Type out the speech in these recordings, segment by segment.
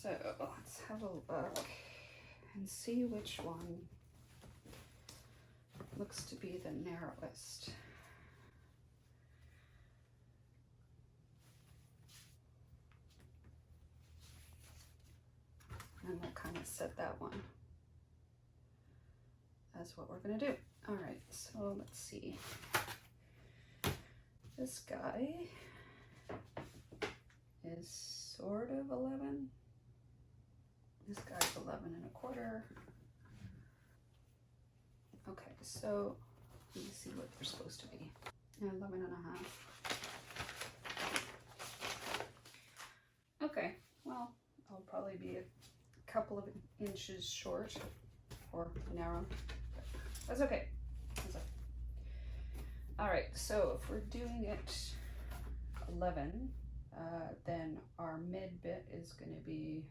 So let's have a look and see which one looks to be the narrowest. And we'll kind of set that one as what we're going to do. All right, so let's see. This guy is sort of 11. This guy's 11 1/4. Okay, so let me see what they're supposed to be. 11 1/2. Okay, well, I'll probably be a couple of inches short or narrow. That's okay. That's okay. All right, so if we're doing it 11, then our mid bit is going to be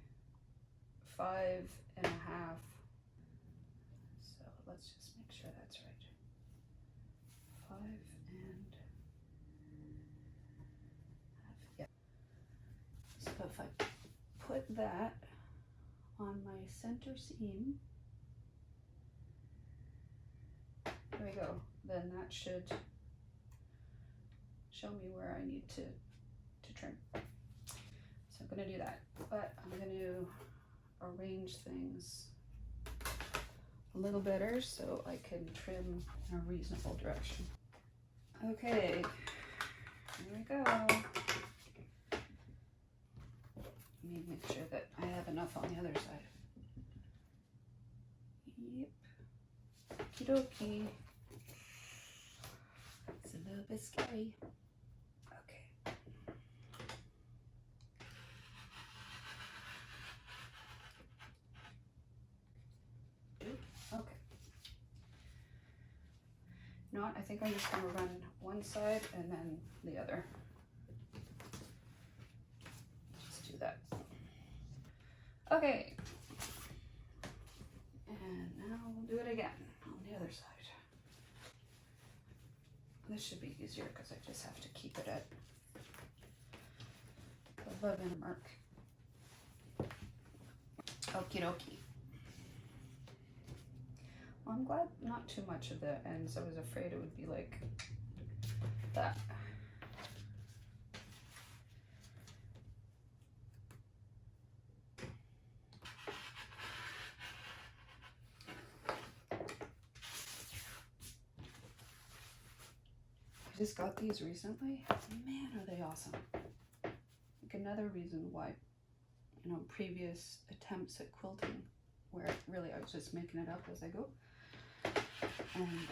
5 1/2. So let's just make sure that's right. 5 1/2. Yeah. So if I put that on my center seam, there we go. Then that should show me where I need to trim. So I'm going to do that, but I'm going to arrange things a little better so I can trim in a reasonable direction. Okay, here we go. Let me make sure that I have enough on the other side. Yep. Okie dokie. It's a little bit scary. Okay. Okay. You know what? I think I'm just going to run one side and then the other. Just do that. Okay. And now we'll do it again on the other side. This should be easier because I just have to keep it at the 11 mark. Okie dokie. Well, I'm glad not too much of the ends. I was afraid it would be like that. I just got these recently. Man, are they awesome. Like another reason why, you know, previous attempts at quilting where really I was just making it up as I go. And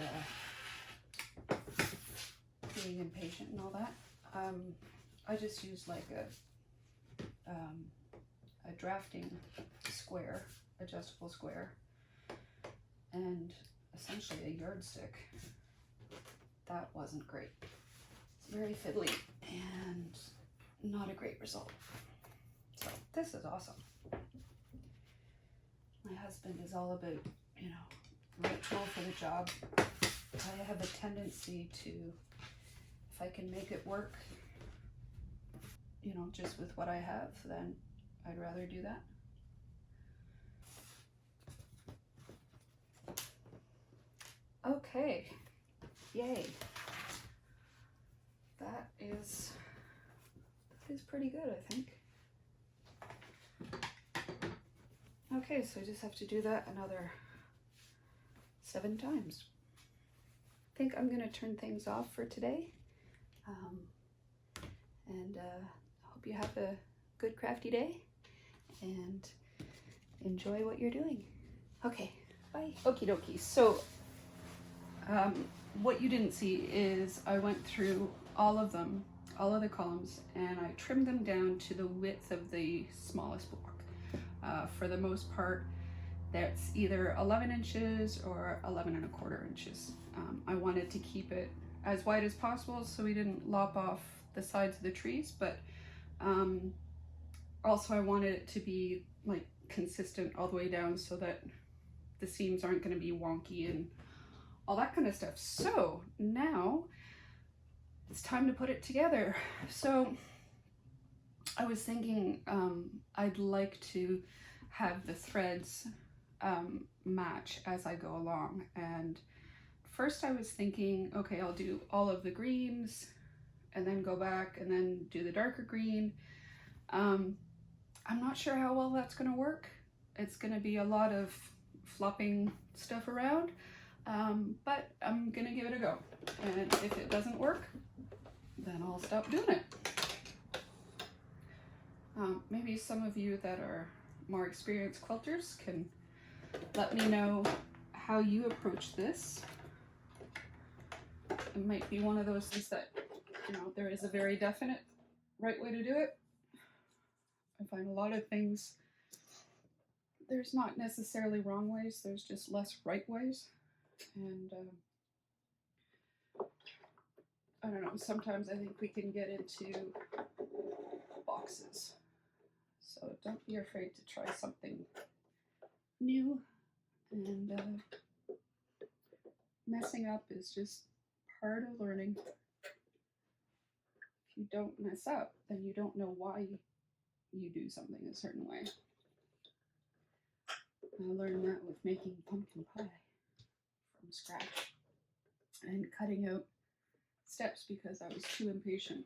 being impatient and all that. I just used like a drafting square, adjustable square, and essentially a yardstick. That wasn't great. It's very fiddly and not a great result. So this is awesome. My husband is all about, you know, right tool for the job. I have a tendency to, if I can make it work, you know, just with what I have, then I'd rather do that. Okay, yay. That is pretty good, I think. Okay, so I just have to do that another 7 times. I think I'm going to turn things off for today. And hope you have a good crafty day and enjoy what you're doing. Okay, bye. Okie dokie. So what you didn't see is I went through all of them, all of the columns, and I trimmed them down to the width of the smallest block. For the most part, that's either 11 inches or 11 1/4 inches. I wanted to keep it as wide as possible so we didn't lop off the sides of the trees, but also I wanted it to be like consistent all the way down so that the seams aren't going to be wonky and all that kind of stuff. So now it's time to put it together. So I was thinking I'd like to have the threads match as I go along. And first I was thinking, okay, I'll do all of the greens and then go back and then do the darker green. I'm not sure how well that's going to work. It's going to be a lot of flopping stuff around, but I'm going to give it a go. And if it doesn't work, then I'll stop doing it. Maybe some of you that are more experienced quilters can let me know how you approach this. It might be one of those things that, you know, there is a very definite right way to do it. I find a lot of things, there's not necessarily wrong ways, there's just less right ways. And I don't know, sometimes I think we can get into boxes. So don't be afraid to try something new, and messing up is just part of learning. If you don't mess up, then you don't know why you do something a certain way. I learned that with making pumpkin pie from scratch and cutting out steps because I was too impatient.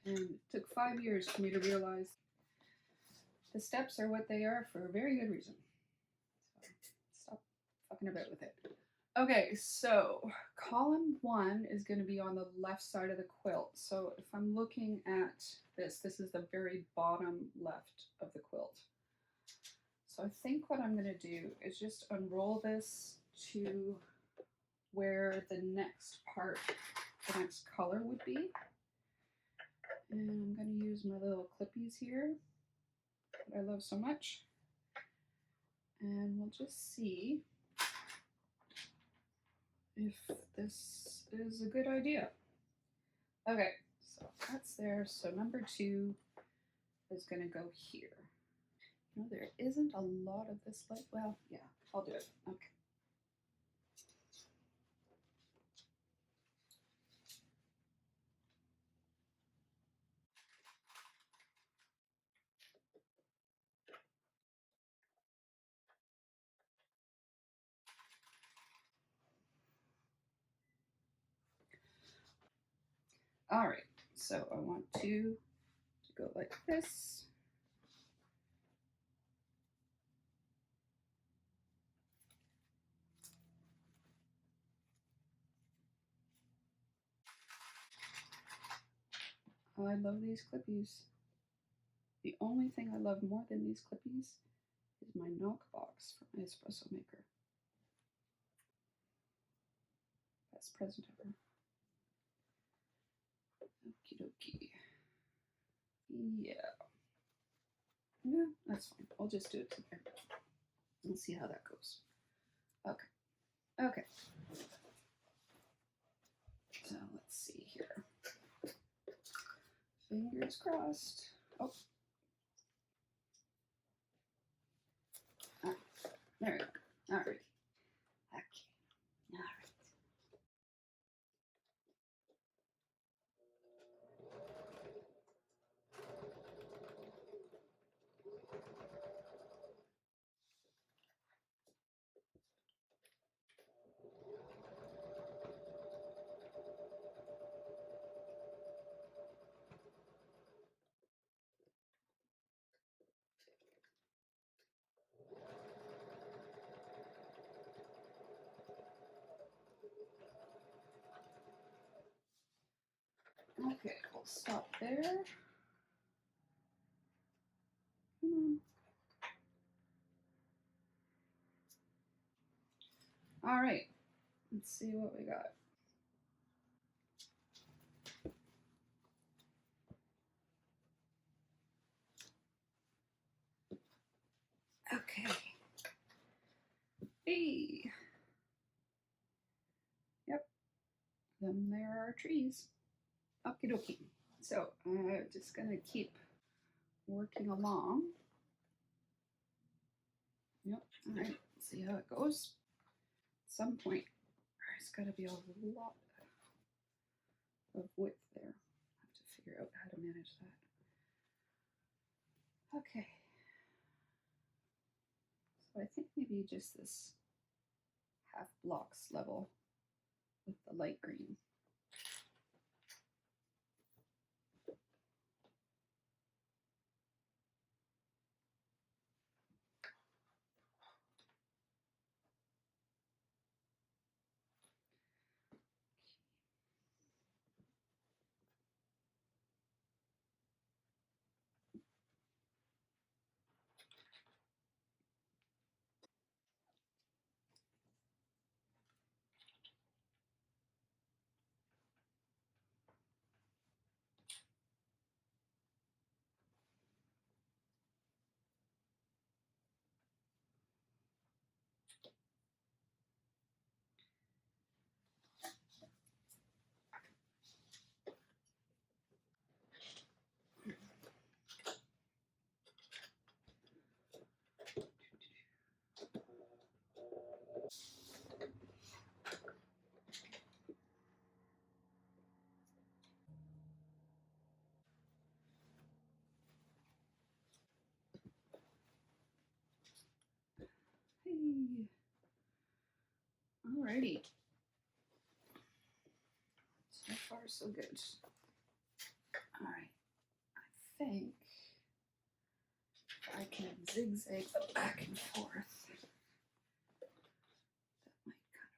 And it took 5 years for me to realize the steps are what they are for a very good reason. So stop fucking about with it. Okay, so column 1 is going to be on the left side of the quilt. So if I'm looking at this, this is the very bottom left of the quilt. So I think what I'm going to do is just unroll this to where the next part, the next color would be. And I'm going to use my little clippies here that I love so much. And we'll just see if this is a good idea. Okay, so that's there. So number 2 is going to go here. No, there isn't a lot of this light. Well, yeah, I'll do it. Okay. All right, so I want to go like this. I love these clippies. The only thing I love more than these clippies is my knock box from my espresso maker. Best present ever. Okie dokie. Yeah. Yeah, that's fine. I'll just do it together. We'll see how that goes. Okay. Okay. So let's see here. Fingers crossed. Oh. Right. There we go. All right. Okay. All right. Okay, we'll stop there. All right, let's see what we got. Okay. Hey. Yep. Then there are trees. Okie dokie. So I'm just gonna keep working along. Yep. All right. See how it goes. At some point, there's got to be a lot of width there. I have to figure out how to manage that. Okay. So I think maybe just this half blocks level with the light green. Hey. Alrighty. So far, so good. Alright. I think I can zigzag back and forth. That might kind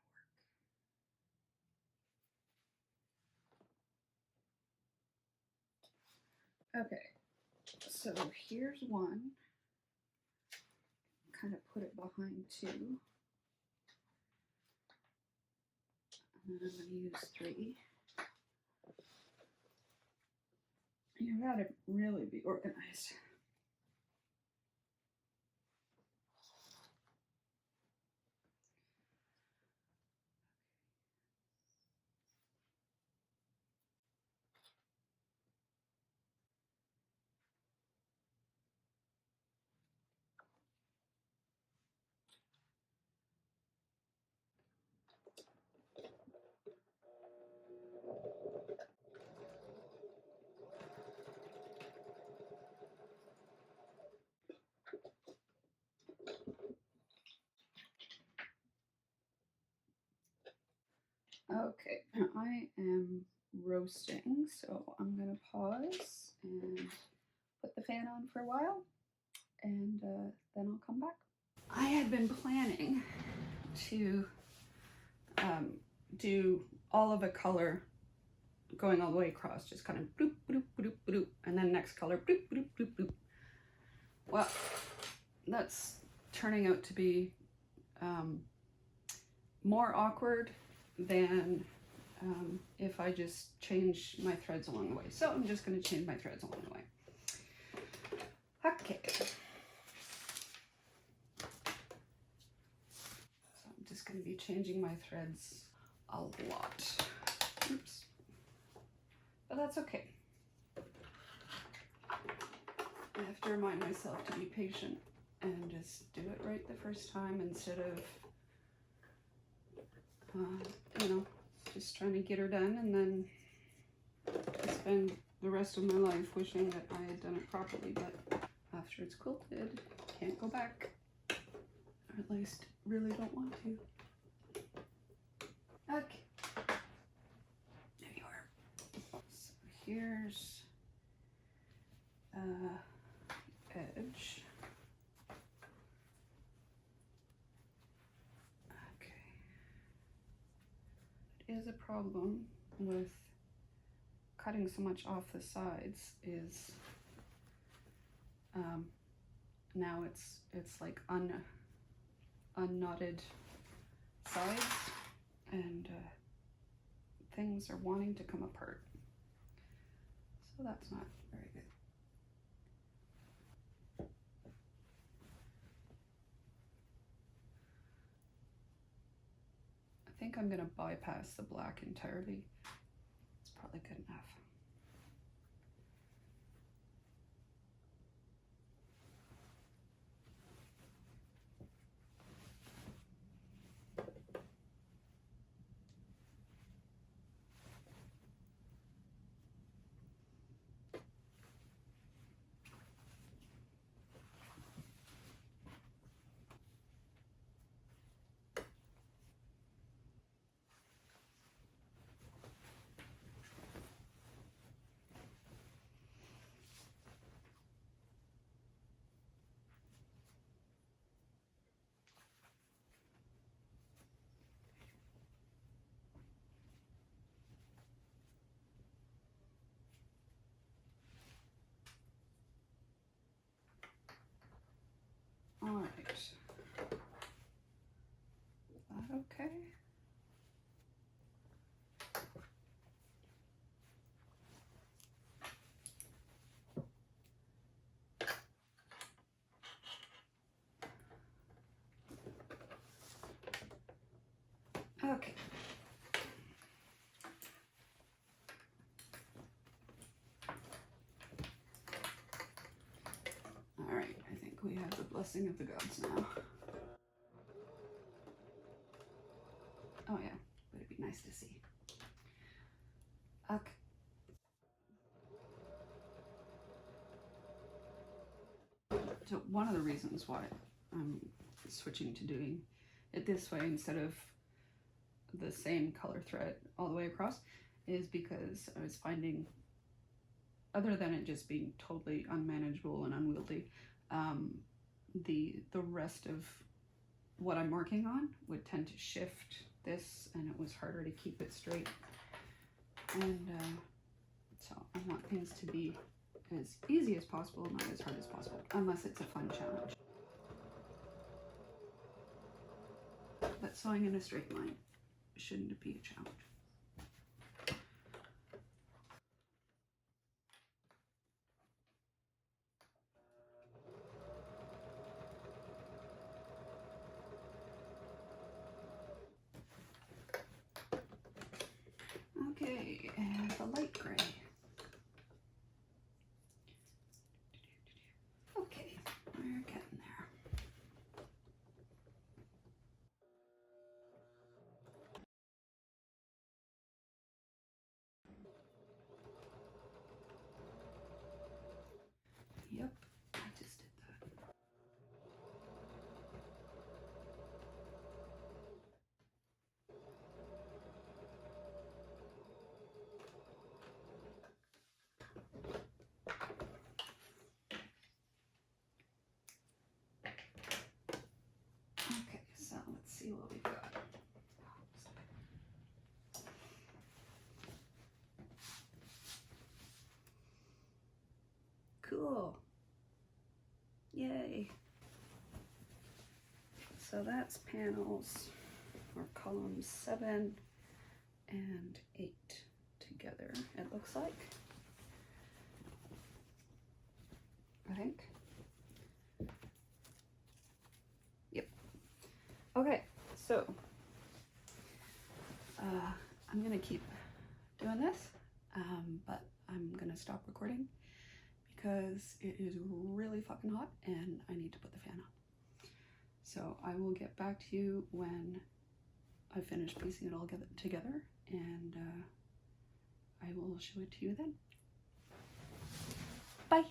of work. Okay. So here's one. Kind of put it behind two. And then I'm going to use three. You gotta really be organized. Okay, I am roasting, so I'm gonna pause and put the fan on for a while, and then I'll come back. I had been planning to do all of a color going all the way across, just kind of bloop, bloop, bloop, bloop, and then next color, bloop, bloop, bloop, bloop. Well, that's turning out to be more awkward than if I just change my threads along the way. So I'm just going to change my threads along the way. Okay. So I'm just going to be changing my threads a lot. Oops. But that's okay. I have to remind myself to be patient and just do it right the first time instead of, you know, just trying to get her done and then spend the rest of my life wishing that I had done it properly. But after it's quilted, can't go back. Or at least really don't want to. Okay. There you are. So here's edge. Okay. It is a problem with cutting so much off the sides is now it's like unknotted sides, and things are wanting to come apart. So that's not very good. I think I'm going to bypass the black entirely. It's probably good enough. Okay. All right, I think we have the blessing of the gods now. Oh yeah, but it'd be nice to see. Okay. So one of the reasons why I'm switching to doing it this way instead of the same color thread all the way across is because I was finding, other than it just being totally unmanageable and unwieldy, the rest of what I'm working on would tend to shift this, and it was harder to keep it straight. And so I want things to be as easy as possible, not as hard as possible, unless it's a fun challenge. But sewing in a straight line shouldn't be a challenge. Okay, and the light gray. Okay, we're getting there. Yep, I just did that. Okay, so let's see what we've got. Cool. Yay. So that's panels or columns 7 and 8 together, it looks like. I think. Yep. Okay, so I'm gonna keep doing this, but I'm gonna stop recording because it is really fucking hot and I need to put the fan on. So I will get back to you when I finish piecing it all together, and I will show it to you then. Bye.